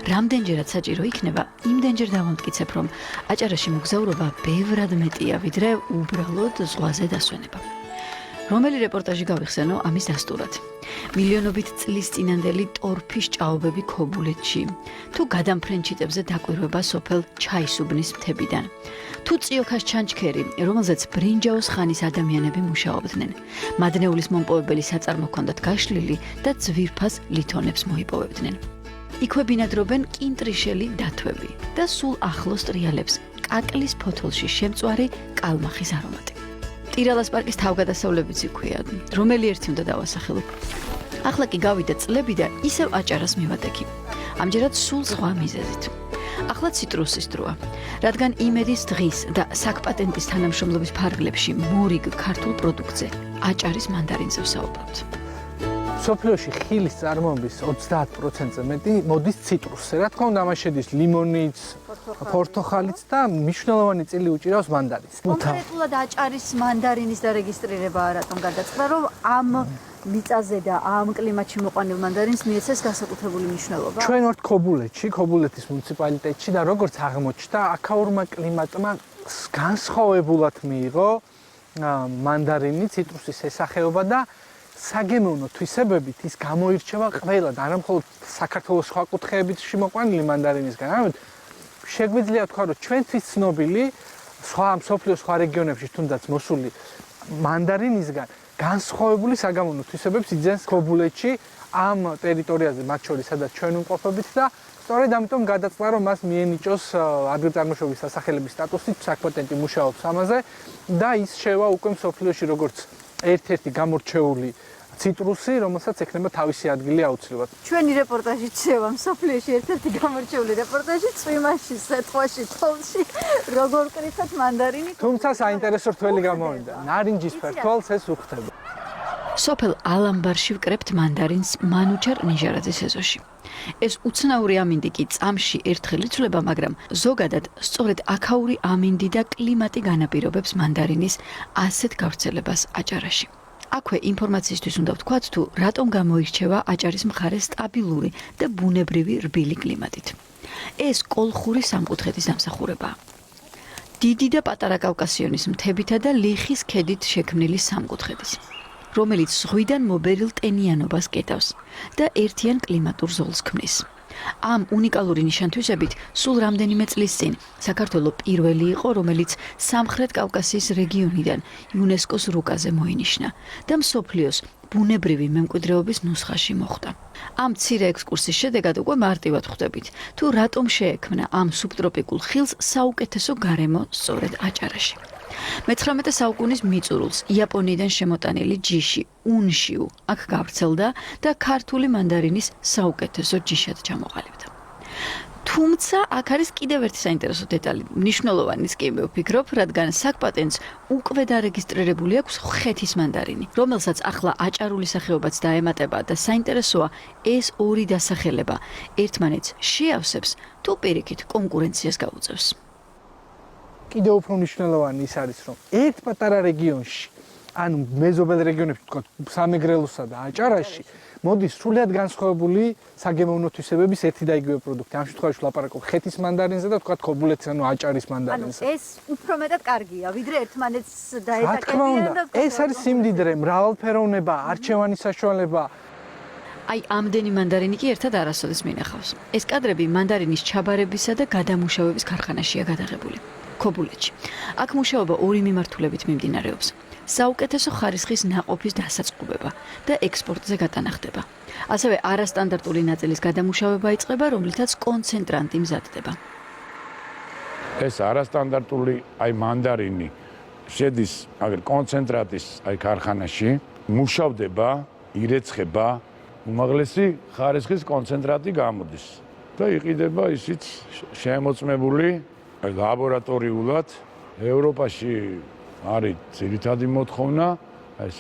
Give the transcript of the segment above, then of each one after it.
რამდენჯერაც საჭირო იქნება, იმდენჯერ დავამტკიცებ, რომ აჭარაში მოგზაურობა ბევრად მეტია, ვიდრე უბრალოდ ზღვაზე დასვენება. რომელი რეპორტაჟი გავიხსენო ამის დასტურად. მილიონობით წლის წინანდელი ტორფის ჭაობები ქობულეთში, თუ გადამფრენჩიტებზე დაკვირვება სოფელ ჩაისუბნის მთებიდან, თუ წიოქას ჩანჩქერი, რომელზეც ბრინჯაოს ხანის ადამიანები მუშაობდნენ, მადნეულის მომპოვებელი საწარმო ჰქონდათ გაშლილი და ძვირფას ლითონებს მოიპოვებდნენ. იქვე ბინადრობენ კინტრიშელი დათვები და სულ ახლოს ტრიალებს კაკლის ფოთოლში შემწვარი კალმახის არომატი. ტირალას პარკის თავგადასავლებიც იქვეა, რომელი ერთი უნდა დავასახელო. ახლა კი გავიდა წლები და ისევ აჭარას მივატექი. ამჯერად სულ სხვა მიზეზით. ახლა ციტრუსის დროა, რადგან იმედის დღის და საკპატენტის თანამშრომლობის ფარგლებში მორიგ ქართულ პროდუქტზე, აჭარის მანდარინზე ვსაუბრობთ. სოფლიოში ხილის წარმოების 30%-ზე მეტი მოდის ციტრუსზე. რა თქმა უნდა, ამაში შედის ლიმონიც, პორტოხალიც და მნიშვნელოვანი წილი უჭირავს მანდარინს. კონკრეტულად აჭარის მანდარინის დარეგისტრირება რატომ გადაწყდა, რომ ამ მიწაზე და ამ კლიმატში მოყვანილ მანდარინს მიეცეს განსაკუთრებული მნიშვნელობა? ჩვენ ვართ ქობულეთში, ქობულეთის მუნიციპალიტეტში და როგორც აღმოჩნდა, აქაურმა კლიმატმა განსხვავებულად მიიღო მანდარინი, ციტრუსის ესახეობა და საგემოვნო თვისებებით ის გამოირჩევა ყველა და არა მხოლოდ საქართველოს სხვა კუთხეებში მოყვანილი მანდარინისგან. ამიტომ შეგვიძლია თქვა, რომ ჩვენთვის ცნობილი სხვა მსოფლიოს სხვა რეგიონებში თუნდაც მოსული მანდარინისგან განსხვავებული საგამოვნო თვისებებს იძენს ქობულეთში ამ ტერიტორიაზე, მათ შორის სადაც ჩვენ ვიმყოფებით და სწორედ ამიტომ გადაწყდა, რომ მას მიენიჭოს ადგილწარმოშობის სასახელების სტატუსი, საკპატენტი მუშაობს ამაზე და ის შევა უკვე მსოფლიოში როგორც ერთ-ერთი გამორჩეული ციტრუსი, რომელსაც ექნება თავისი ადგილი აუცილებლად. ჩვენი რეპორტაჟი შევა მსოფლიოში ერთ-ერთი გამორჩეული რეპორტაჟი წვიმაში, სეტყვაში, თოვლში, როგორ კრიფათ მანდარინი. თუმცა საინტერესო რთველი გამოვიდა. ნარინჯისფერ თვალს ეს უხდება. სოფელ ალამბარში ვკრებთ მანდარინს მანუჩარ ნიჟარაძის ეზოში. ეს უცნაური ამინდი კი წამში ერთხელ იცვლება, მაგრამ ზოგადად სწორედ აქაური ამინდი და კლიმატი განაპირობებს მანდარინის ასეთ გავრცელებას აჭარაში. აქვე ინფორმაციისთვის უნდა ვთქვათ, თუ რატომ გამოირჩევა აჭარის მხარე სტაბილური და ბუნებრივი რბილი კლიმატით. ეს კოლხური სამკუთხედის დამსახურებაა. დიდი და პატარა კავკასიონის მთებითა და ლიხის ქედით შექმნილი სამკუთხედის, რომელიც ზღვიდან მობერილ ტენიანობას კეტავს და ერთიან კლიმატურ ზოლს ქმნის. ამ უნიკალური ნიშანთვისებით სულ რამდენიმე წლის წინ საქართველო პირველი იყო, რომელიც სამხრეთ კავკასიის რეგიონიდან იუნესკოს რუკაზე მოინიშნა და მსოფლიოს ბუნებრივი მემკვიდრეობის ნუსხაში მოხვდა. ამ მცირე ექსკურსის შედეგად უკვე მარტივად ხვდებით, თუ რატომ შეექმნა ამ სუბტროპიკულ ხილს საუკეთესო გარემო სწორედ აჭარაში. მე-19 საუკუნის მიწურულს იაპონიიდან შემოტანილი ჯიში უნშიუ აქ გავრცელდა და ქართული მანდარინის საუკეთესო ჯიშად ჩამოყალიბდა. თუმცა აქ არის კიდევ ერთი საინტერესო დეტალი, მნიშვნელოვანიც კი ვფიქრობ, რადგან საკპატენტს უკვე დარეგისტრირებული აქვს ხეთის მანდარინი, რომელსაც ახლა აჭარული სახეობაც დაემატება და საინტერესოა ეს ორი დასახელება ერთმანეთს შეავსებს თუ პირიქით კონკურენციას გაუწევს. კიდევ უფრო მნიშვნელოვანი ის არის, რომ ერთ პატარა რეგიონში, ანუ მეზობელ რეგიონებში, თქვა სამეგრელოსა და აჭარაში, მოდის სრულიად განსხვავებული საგემოვნო თვისებების ერთი და იგივე პროდუქტი. ამ შემთხვევაში ვლაპარაკობ ხეთის მანდარინზე და თქვა ქობულეთის, ანუ აჭარის მანდარინზე. ეს უფრო მეტად კარგია, ვიდრე ერთმანეთს დაეტაკებიან და ეს არის სიმდიდრე, მრავალფეროვნება, არჩევანი საშუალება. აი ამდენი მანდარინი კი ერთად არასოდეს მინახავს. ეს კადრები მანდარინის ჩაბარებისა და გადამუშავების ქარხანაშია გადაღებული. ქობულეთში. აქ მუშაობა ორი მიმართულებით მიმდინარეობს. საუკეთესო ხარისხის ნაყოფის დასაწყობება და ექსპორტზე გატანახდება. ასევე არასტანდარტული ნაწილის გადამუშავება იწყება, რომლითაც კონცენტრანტი მზადდება. ეს არასტანდარტული მანდარინი შედის კონცენტრატის ქარხანაში, მუშავდება, ირეცხება, უმაღლესი ხარისხის კონცენტრატი გამოდის და იყიდება ისიც შემოწმებული ლაბორატორიულად. ევროპაში არის ძირითადი მოთხოვნა,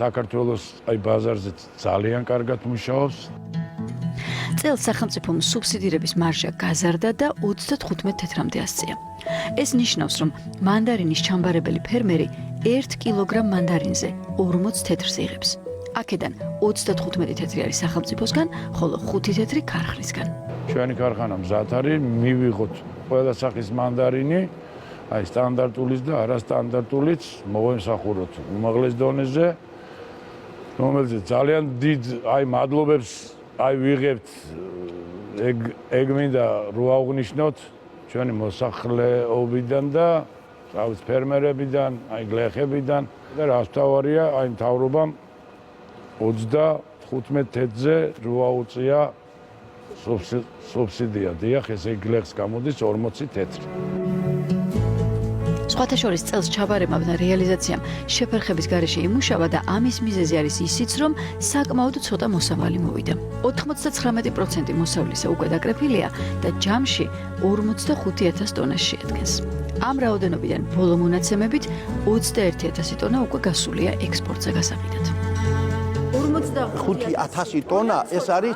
საქართველოს ბაზარზე ძალიან კარგად მუშაობს. წელს სახელმწიფომ სუბსიდირების მარჟა გაზარდა და 35 თეთრამდე ასწია. ეს ნიშნავს, რომ მანდარინის ჩამბარებელი ფერმერი 1 კილოგრამ მანდარინზე 40 თეთრს იღებს. აქედან 35 თეთრი არის სახელმწიფოსგან, ხოლო 5 თეთრი ქარხნისგან. ჩვენი ქარხანა მზად არის, მივიღოთ ყველა სახის მანდარინი, აი სტანდარტულიც და არასტანდარტულიც მოვემსახუროთ უმაღლეს დონეზე, რომელზეც ძალიან დიდ მადლობებს ვიღებთ, ეგ მინდა რო აღვნიშნოთ ჩვენი მოსახლეობიდან და ფერმერებიდან, გლეხებიდან და რაც თავარია, მთავრობამ 35 თეთრზე რო აუწია სუბსიდია, დიახ, ესე გლეხს გამოდის 40 თეთრი. სხვათა შორის წელს ჩაბარებამ და რეალიზაციამ შეფერხების გარეშე იმუშავა და ამის მიზეზი არის ისიც, რომ საკმაოდ ცოტა მოსავალი მოვიდა. 99% მოსავლისა უკვე დაკრეფილია და ჯამში 45,000 ტონას შეადგენს. ამ რაოდენობიდან ბოლო მონაცემებით 21,000 ტონა უკვე გასულია ექსპორტზე გასაყიდად. 45,000 ტონა ეს არის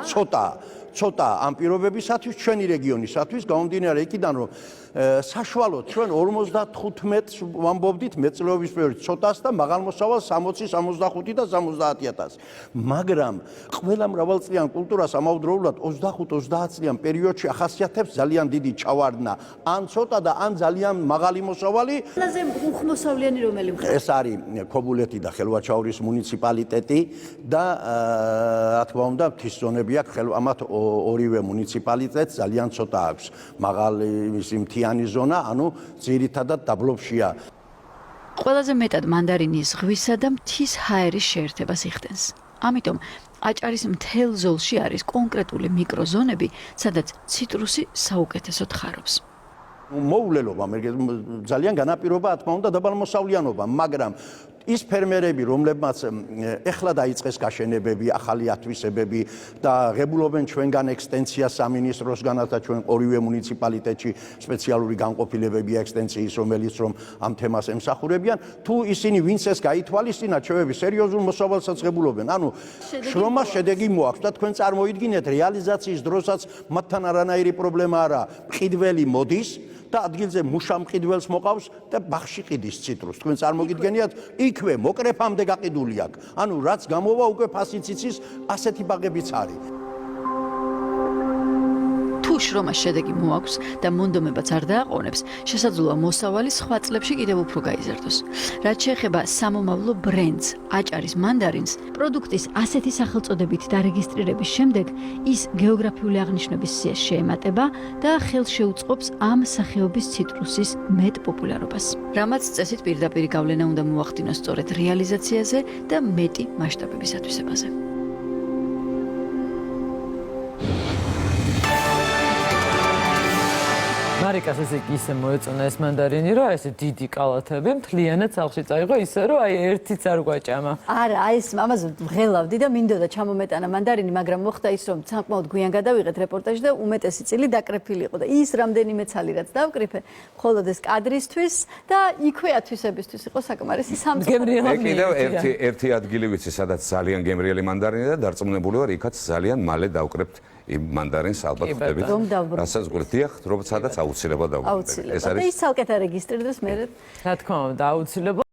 ცოტა ამ პირობებისათვის ჩვენი რეგიონისათვის გამომდინარე იქიდან რომ საშუალოდ ჩვენ 55 ვამბობდით მეწლეობის პერიოდში ცოტას და მაღალმოსავალ 60, 65 და 70,000. მაგრამ ყველა მრავალწლიან კულტურას ამავდროულად 25-30 წლიან პერიოდში ახასიათებს ძალიან დიდი ჩავარდნა, ან ცოტა და ან ძალიან მაღალი მოსავალი. ყველაზე უხმოსავლიანი რომელი მხარე? ეს არის ქობულეთი და ხელვაჩაურის მუნიციპალიტეტი და რა თქმა უნდა მთის ზონები აქვს ამათ ორივე მუნიციპალიტეტს ძალიან ცოტა აქვს მაღალი მისი მთიანი ზონა, ანუ ძირითადად დაბლობშია. ყველაზე მეტად მანდარინი ზღვისა და მთის ჰაერის შეერთებას იხდენს. ამიტომ აჭარის მთელ ზოლში არის კონკრეტული მიკროზონები, სადაც ციტრუსი საუკეთესოდ ხარობს. მოულელობა, ძალიან განაპირობა, რა თქმა უნდა, დაბალმოსავლიანობა, მაგრამ ის ფერმერები, რომლებმაც ეხლა დაიწყეს გაშენებები, ახალი ათვისებები და ღებულობენ ჩვენგან ექსტენციას სამინისტროსგანაც და ჩვენ ორივე მუნიციპალიტეტში სპეციალური განყოფილებებია ექსტენციის, რომელიც რომ ამ თემას ემსახურებიან, თუ ისინი ვინც ეს გაითვალისწინათ, ჩვენები სერიოზულ მოსავალსაც ღებულობენ. ანუ შრომას შედეგი მოაქვს და თქვენ წარმოიდგინეთ რეალიზაციის დროსაც მათთან არანაირი პრობლემა არა, მყიდველი მოდის და ადგილზე მუშა მყიდველს მოყავს და ბაღში ყიდის ციტრუსს. თქვენ წარმოგიდგენიათ, იქვე მოკრეფამდე გაყიდული აქვს. ანუ რაც გამოვა უკვე ფასიც იცის, ასეთი ბაღებიც არის. თუ შრომას შედეგი მოაქვს და მონდომებაც არ დააყოვნებს, შესაძლოა მოსავალი სხვა წლებში კიდევ უფრო გაიზარდოს. რაც შეეხება სამომავლო ბრენდს, აჭარის მანდარინს, პროდუქტის ასეთი სახელწოდებით დარეგისტრირების შემდეგ ის გეოგრაფიული აღნიშვნების სიას შეემატება და ხელს შეუწყობს ამ სახეობის ციტრუსის მეტ პოპულარობას. რამაც წესით პირდაპირ გავლენა უნდა მოახდინოს სწორედ რეალიზაციაზე და მეტი მასშტაბების ათვისებაზე. მარიკას ესე კი ისე მოეწონა ეს მანდარინი, რომ ესე დიდი კალათები მთლიანად სახლში წაიღო, ისე რომ ერთიც არ გვაჭამა. არა, ეს ამაზე ვღელავდი და მინდოდა ჩამომეტანა მანდარინი, მაგრამ მოხდა ის, რომ საკმაოდ გვიან გადავიღეთ რეპორტაჟი და უმეტესი წილი დაკრეფილი იყო და ის რამდენიმე ცალი რაც დავკრიფე, მხოლოდ ეს კადრისთვის და იქვე ათვისებისთვის იყო საკმარისი სამწუხაროდ. კიდევ ერთი ადგილი ვიცი, სადაც ძალიან გემრიელი მანდარინია და დარწმუნებული ვარ, იქაც ძალიან მალე დავკრებთ იმ მანდარინს ალბათ ხვდებით. რასაც გვერდიახ, სადაც აუცილებლად დავკრებთ. ეს არის. და ის ცალკეთ არეგისტრირდეს მე. რა თქმა უნდა, აუცილებლად